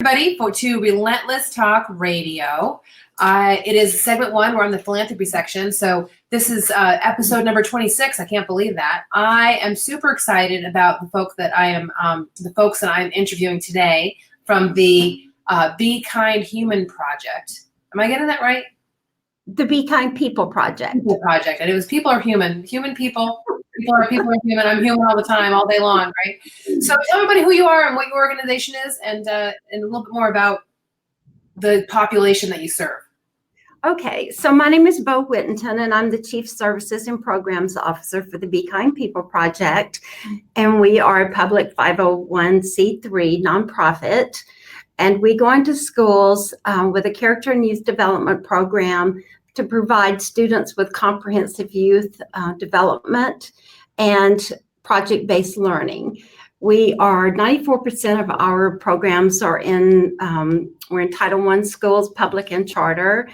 everybody to Relentless Talk Radio. It is segment 1. We're on the philanthropy section. So this is episode number 26. I can't believe that. I am super excited about the folks that I am interviewing today from the Be Kind Human Project. Am I getting that right? The Be Kind People Project. People Project. And it was people are human. Human people. People are human. I'm human all the time, all day long, right? So tell everybody who you are and what your organization is, and a little bit more about the population that you serve. Okay, so my name is Bo Whittenton, and I'm the Chief Services and Programs Officer for the Be Kind People Project, and we are a public 501c3 nonprofit, and we go into schools with a character and youth development program to provide students with comprehensive youth development and project-based learning. We are 94% of our programs are we're in Title I schools, public and charter.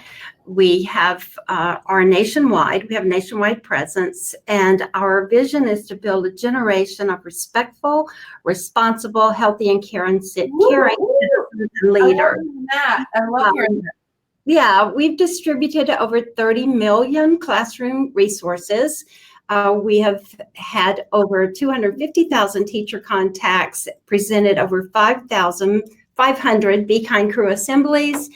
We have are nationwide. We have nationwide presence, and our vision is to build a generation of respectful, responsible, healthy, and caring leaders. I love hearing that. Yeah, we've distributed over 30 million classroom resources. We have had over 250,000 teacher contacts, presented over 500 Be Kind Crew assemblies,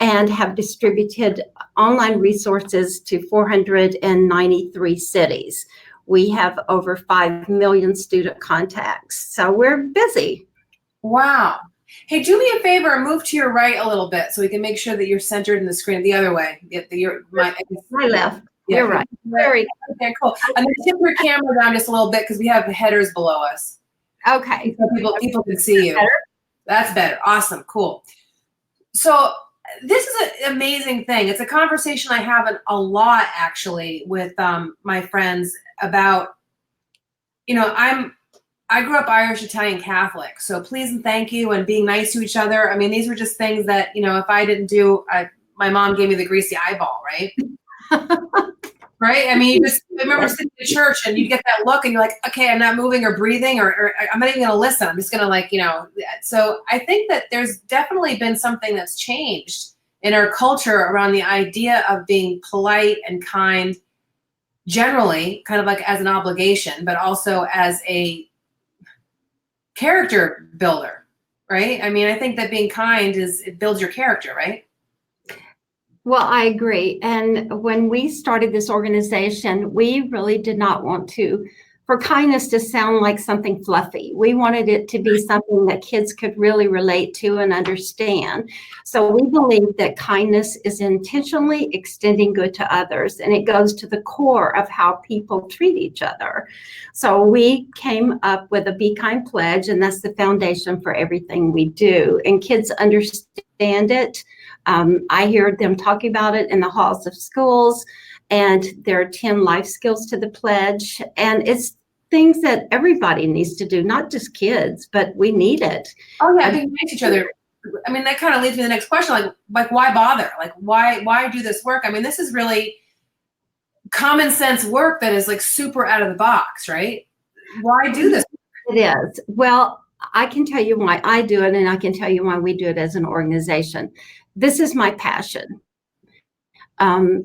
and have distributed online resources to 493 cities. We have over 5 million student contacts, so we're busy. Wow. Hey, do me a favor and move to your right a little bit so we can make sure that you're centered in the screen the other way. My left. Yeah. You're right. Very okay, cool. And then tip your camera down just a little bit because we have headers below us. Okay. So people can see you. Better? That's better. Awesome. Cool. So this is an amazing thing. It's a conversation I have a lot actually with my friends about, I grew up Irish, Italian, Catholic. So please and thank you and being nice to each other. I mean, these were just things that, if I didn't do, my mom gave me the greasy eyeball, right? Right? I mean, I remember sitting in church and you get that look and you're like, okay, I'm not moving or breathing or I'm not even going to listen. I'm just going to so I think that there's definitely been something that's changed in our culture around the idea of being polite and kind, generally, kind of like as an obligation, but also as a character builder, right? I mean, I think that being kind it builds your character, right? Well, I agree. And when we started this organization, we really did not want for kindness to sound like something fluffy. We wanted it to be something that kids could really relate to and understand. So we believe that kindness is intentionally extending good to others, and it goes to the core of how people treat each other. So we came up with a Be Kind pledge, and that's the foundation for everything we do. And kids understand it. I hear them talking about it in the halls of schools, and there are 10 life skills to the pledge. And it's things that everybody needs to do, not just kids, but we need it. Oh yeah, being nice to each other. I mean, that kind of leads me to the next question, like why bother? Like why do this work? I mean, this is really common sense work that is like super out of the box, right? Why do this? It is. Well, I can tell you why I do it, and I can tell you why we do it as an organization. This is my passion.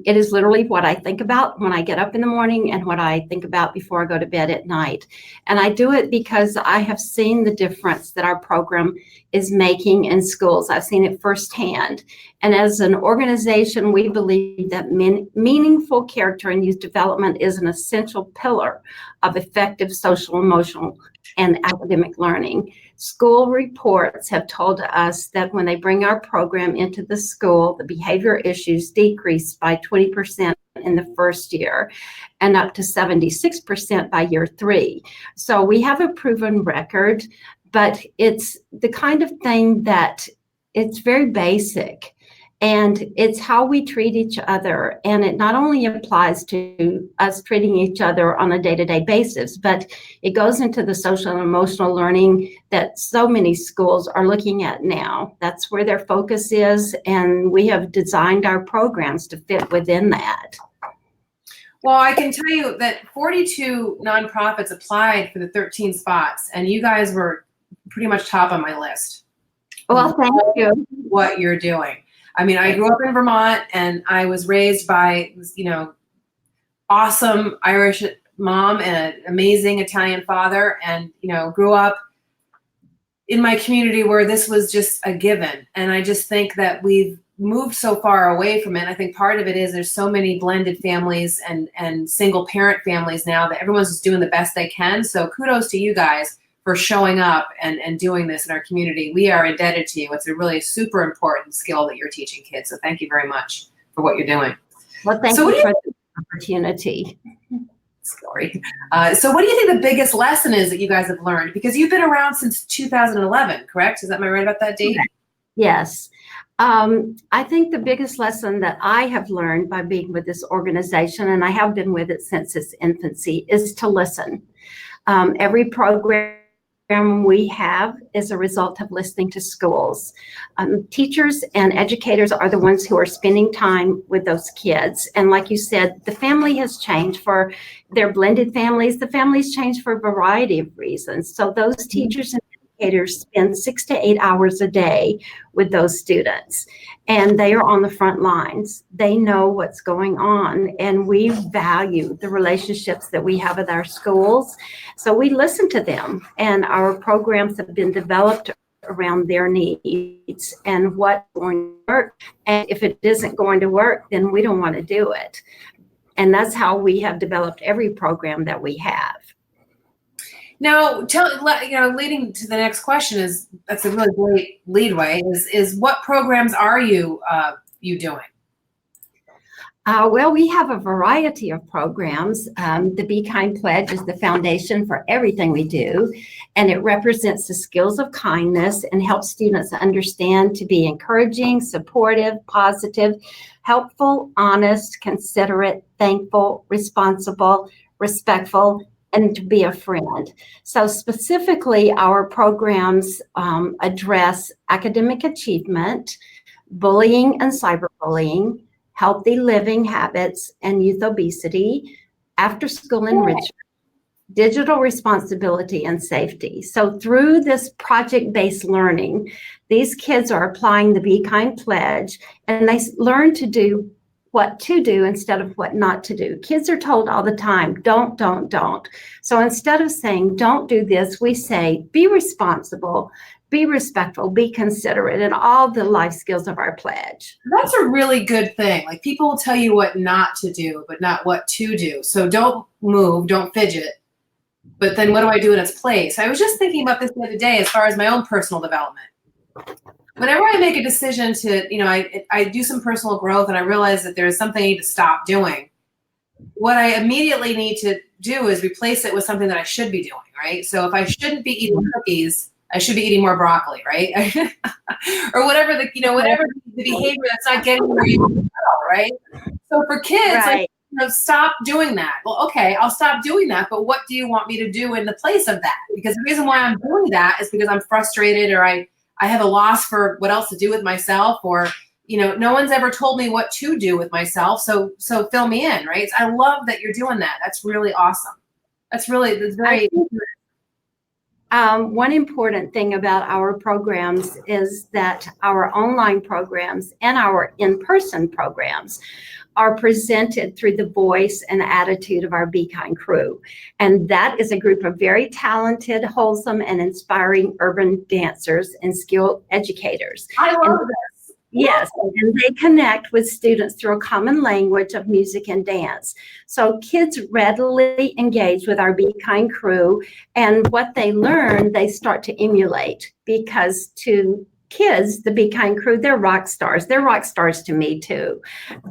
It is literally what I think about when I get up in the morning and what I think about before I go to bed at night. And I do it because I have seen the difference that our program is making in schools. I've seen it firsthand. And as an organization, we believe that meaningful character and youth development is an essential pillar of effective social, emotional, and academic learning. School reports have told us that when they bring our program into the school, the behavior issues decrease by 20% in the first year and up to 76% by year 3. So we have a proven record, but it's the kind of thing that it's very basic. And it's how we treat each other. And it not only applies to us treating each other on a day-to-day basis, but it goes into the social and emotional learning that so many schools are looking at now. That's where their focus is. And we have designed our programs to fit within that. Well, I can tell you that 42 nonprofits applied for the 13 spots, and you guys were pretty much top on my list. Well, thank you. what you're doing. I mean, I grew up in Vermont and I was raised by, awesome Irish mom and an amazing Italian father, and, grew up in my community where this was just a given. And I just think that we've moved so far away from it. I think part of it is there's so many blended families and single parent families now that everyone's just doing the best they can. So kudos to you guys for showing up and doing this in our community. We are indebted to you. It's a really super important skill that you're teaching kids. So thank you very much for what you're doing. Well, thank you for the opportunity. Story. So what do you think the biggest lesson is that you guys have learned? Because you've been around since 2011, correct? Am I right about that date? Yes. I think the biggest lesson that I have learned by being with this organization, and I have been with it since its infancy, is to listen. Every program we have is a result of listening to schools. Teachers and educators are the ones who are spending time with those kids. And like you said, the family has changed for their blended families. The families change for a variety of reasons. So those teachers and educators spend 6 to 8 hours a day with those students, and they are on the front lines. They know what's going on, and we value the relationships that we have with our schools. So we listen to them, and our programs have been developed around their needs and what's going to work. And if it isn't going to work, then we don't want to do it. And that's how we have developed every program that we have. Now, leading to the next question that's a really great leadway is what programs are you doing? Well, we have a variety of programs. The Be Kind Pledge is the foundation for everything we do, and it represents the skills of kindness and helps students understand to be encouraging, supportive, positive, helpful, honest, considerate, thankful, responsible, respectful, and to be a friend. So specifically, our programs address academic achievement, bullying and cyberbullying, healthy living habits and youth obesity, after-school enrichment, digital responsibility, and safety. So through this project-based learning, these kids are applying the Be Kind Pledge, and they learn to do what to do instead of what not to do. Kids are told all the time, don't. So instead of saying, don't do this, we say, be responsible, be respectful, be considerate, and all the life skills of our pledge. That's a really good thing. Like, people will tell you what not to do, but not what to do. So don't move, don't fidget. But then what do I do in its place? I was just thinking about this the other day as far as my own personal development. Whenever I make a decision to, I do some personal growth and I realize that there's something I need to stop doing, what I immediately need to do is replace it with something that I should be doing, right? So if I shouldn't be eating cookies, I should be eating more broccoli, right? Or whatever the behavior that's not getting where you want to go, right? So for kids, right. Stop doing that. Well, okay, I'll stop doing that, but what do you want me to do in the place of that? Because the reason why I'm doing that is because I'm frustrated, or I have a loss for what else to do with myself, or, no one's ever told me what to do with myself. So fill me in, right? So I love that you're doing that. That's really awesome. That's very. One important thing about our programs is that our online programs and our in-person programs are presented through the voice and attitude of our Be Kind crew. And that is a group of very talented, wholesome, and inspiring urban dancers and skilled educators. I love this. Yes, and they connect with students through a common language of music and dance. So kids readily engage with our Be Kind crew, and what they learn, they start to emulate, because to kids, the Be Kind crew, they're rock stars. They're rock stars to me too,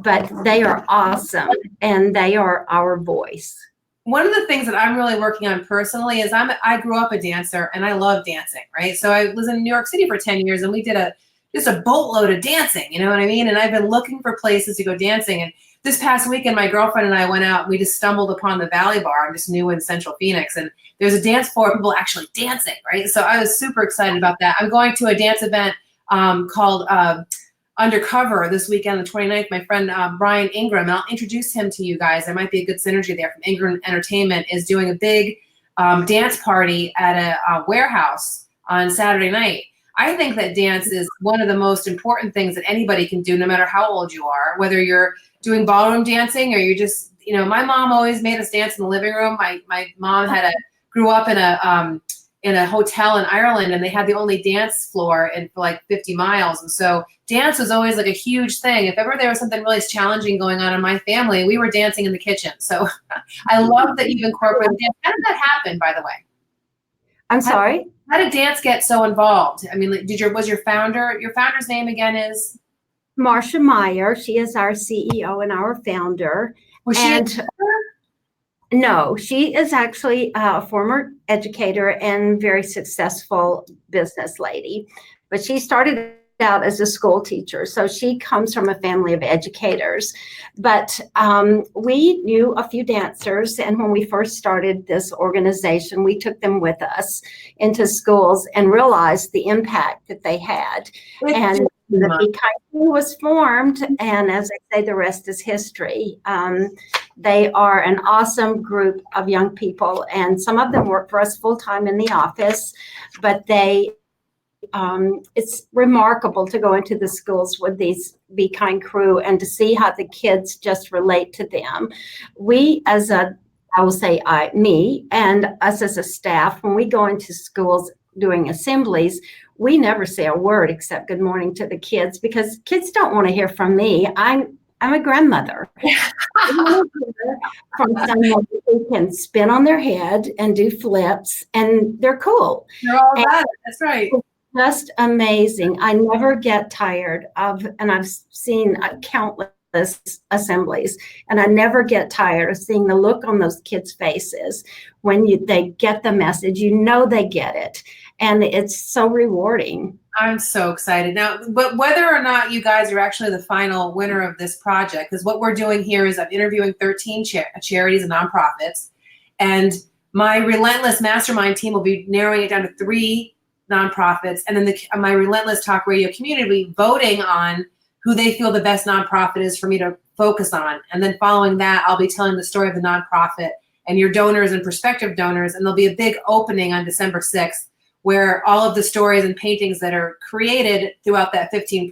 but they are awesome, and they are our voice. One of the things that I'm really working on personally is I grew up a dancer, and I love dancing, right? So I was in New York City for 10 years, and we did just a boatload of dancing, you know what I mean? And I've been looking for places to go dancing. And this past weekend, my girlfriend and I went out, and we just stumbled upon the Valley Bar. I'm just new in Central Phoenix, and there's a dance floor, people actually dancing, right? So I was super excited about that. I'm going to a dance event called Undercover this weekend, the 29th. My friend Brian Ingram, and I'll introduce him to you guys. There might be a good synergy there. From Ingram Entertainment, is doing a big dance party at a warehouse on Saturday night. I think that dance is one of the most important things that anybody can do, no matter how old you are, whether you're doing ballroom dancing or you're just, you know, my mom always made us dance in the living room. My mom grew up in a hotel in Ireland, and they had the only dance floor for like 50 miles. And so dance was always like a huge thing. If ever there was something really challenging going on in my family, we were dancing in the kitchen. So I love that you've incorporated dance. How did that happen, by the way? I'm sorry? How did dance get so involved? I mean, was your founder's name again is? Marcia Meyer. She is our CEO and our founder. Was she No, she is actually a former educator and very successful business lady, but she started out as a school teacher. So she comes from a family of educators, but we knew a few dancers. And when we first started this organization, we took them with us into schools and realized the impact that they had. And the Be Kind Crew was formed. And as I say, the rest is history. They are an awesome group of young people, and some of them work for us full-time in the office, but it's remarkable to go into the schools with these Be Kind crew and to see how the kids just relate to them. We I will say me and us as a staff, when we go into schools doing assemblies, we never say a word except good morning to the kids, because kids don't want to hear from me. I'm a grandmother. From someone who can spin on their head and do flips, and they're cool. They're all about it. That's right. Just amazing. I never get tired of, and I've seen countless assemblies, and I never get tired of seeing the look on those kids' faces when they get the message. You know they get it, and it's so rewarding. I'm so excited now. But whether or not you guys are actually the final winner of this project, because what we're doing here is I'm interviewing 13 charities and nonprofits, and my Relentless mastermind team will be narrowing it down to 3 nonprofits, and then my Relentless Talk Radio community will be voting on who they feel the best nonprofit is for me to focus on. And then following that, I'll be telling the story of the nonprofit and your donors and prospective donors, and there'll be a big opening on December 6th. Where all of the stories and paintings that are created throughout that 15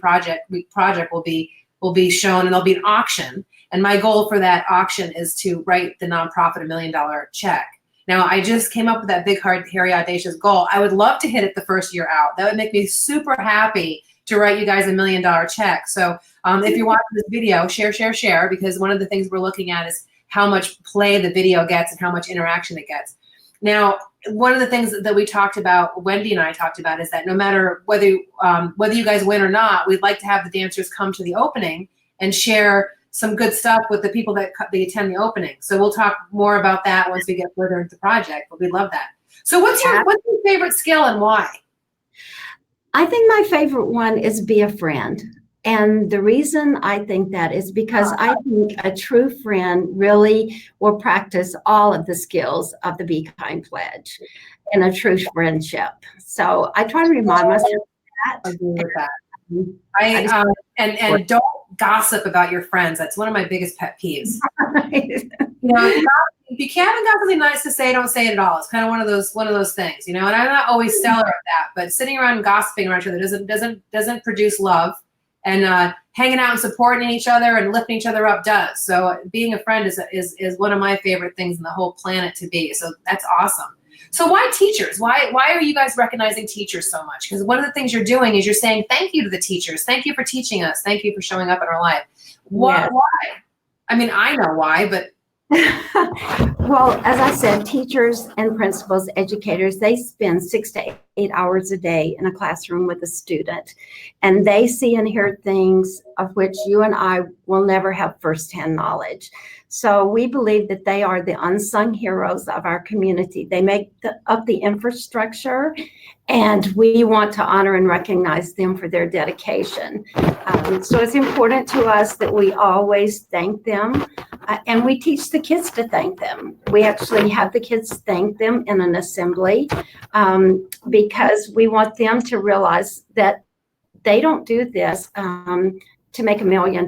week project will be shown, and there'll be an auction. And my goal for that auction is to write the nonprofit $1 million check. Now, I just came up with that big, hairy, audacious goal. I would love to hit it the first year out. That would make me super happy to write you guys $1 million check. So if you're watching this video, share, because one of the things we're looking at is how much play the video gets and how much interaction it gets. Now, one of the things that we talked about, Wendy and I talked about, is that no matter whether you guys win or not, we'd like to have the dancers come to the opening and share some good stuff with the people that they attend the opening. So we'll talk more about that once we get further into the project, but we'd love that. So what's your favorite skill and why? I think my favorite one is be a friend. And the reason I think that is because I think a true friend really will practice all of the skills of the Be Kind Pledge in a true friendship. So I try to remind myself of that. I agree with that. And don't gossip about your friends. That's one of my biggest pet peeves. You know, if you can't have something nice to say, don't say it at all. It's kind of one of those things, you know. And I'm not always stellar at that, but sitting around and gossiping around each other doesn't produce love. And hanging out and supporting each other and lifting each other up does. So being a friend is one of my favorite things in the whole planet to be. So that's awesome. So why teachers? Why are you guys recognizing teachers so much? Because one of the things you're doing is you're saying thank you to the teachers. Thank you for teaching us. Thank you for showing up in our life. Why? Yes. Why? I mean, I know why, but. Well, as I said, teachers and principals, educators, they spend 6 to 8 hours a day in a classroom with a student, and they see and hear things of which you and I will never have firsthand knowledge. So we believe that they are the unsung heroes of our community. They make up the infrastructure, and we want to honor and recognize them for their dedication. So it's important to us that we always thank them, and we teach the kids to thank them. We actually have the kids thank them in an assembly because we want them to realize that they don't do this to make $1 million.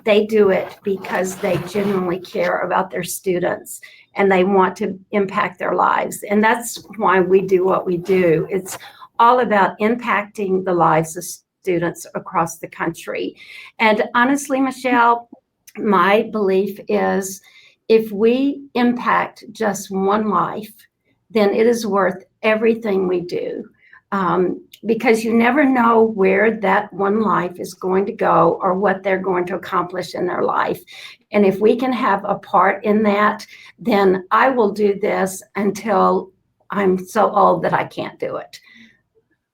They do it because they genuinely care about their students and they want to impact their lives. And that's why we do what we do. It's all about impacting the lives of students across the country. And honestly, Michelle, my belief is if we impact just one life, then it is worth everything we do. Because you never know where that one life is going to go or what they're going to accomplish in their life. And if we can have a part in that, then I will do this until I'm so old that I can't do it.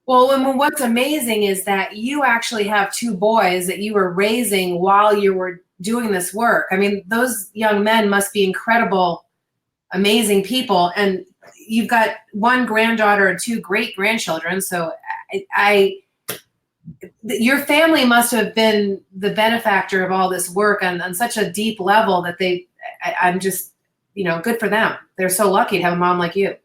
Well, and what's amazing is that you actually have two boys that you were raising while you were doing this work. I mean, those young men must be incredible, amazing people. And you've got one granddaughter and two great grandchildren. So your family must have been the benefactor of all this work on such a deep level that I'm just, good for them. They're so lucky to have a mom like you.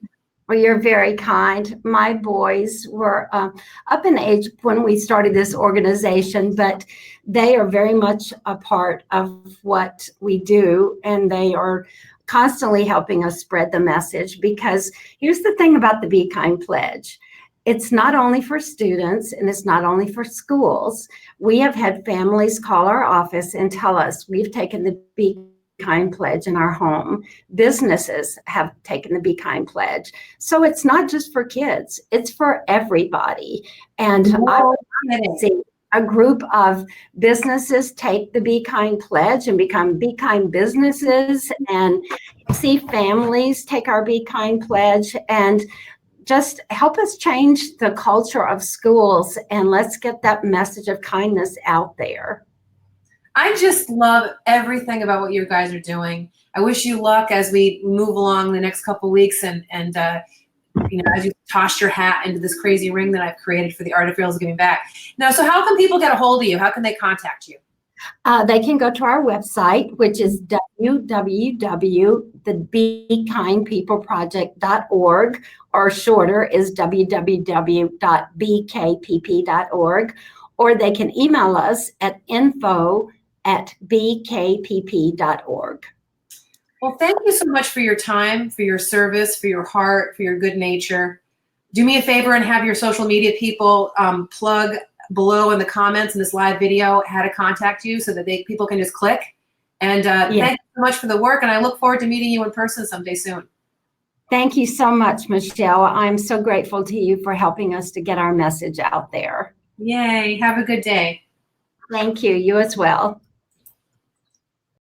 Well, you're very kind. My boys were up in age when we started this organization, but they are very much a part of what we do, and they are constantly helping us spread the message. Because here's the thing about the Be Kind Pledge. It's not only for students and it's not only for schools. We have had families call our office and tell us we've taken the Be Kind Pledge in our home. Businesses have taken the Be Kind Pledge. So it's not just for kids, it's for everybody. And I would see a group of businesses take the Be Kind Pledge and become Be Kind businesses, and see families take our Be Kind Pledge and just help us change the culture of schools, and let's get that message of kindness out there. I just love everything about what you guys are doing. I wish you luck as we move along the next couple of weeks, and as you toss your hat into this crazy ring that I've created for the Art of Reels Giving Back. Now, so how can people get a hold of you? How can they contact you? They can go to our website, which is www.thebekindpeopleproject.org, or shorter is www.bkpp.org, or they can email us at info@bkpp.org. Well, thank you so much for your time, for your service, for your heart, for your good nature. Do me a favor and have your social media people plug below in the comments in this live video how to contact you, so that people can just click. And Thank you so much for the work, and I look forward to meeting you in person someday soon. Thank you so much, Michelle. I'm so grateful to you for helping us to get our message out there. Yay. Have a good day. Thank you. You as well.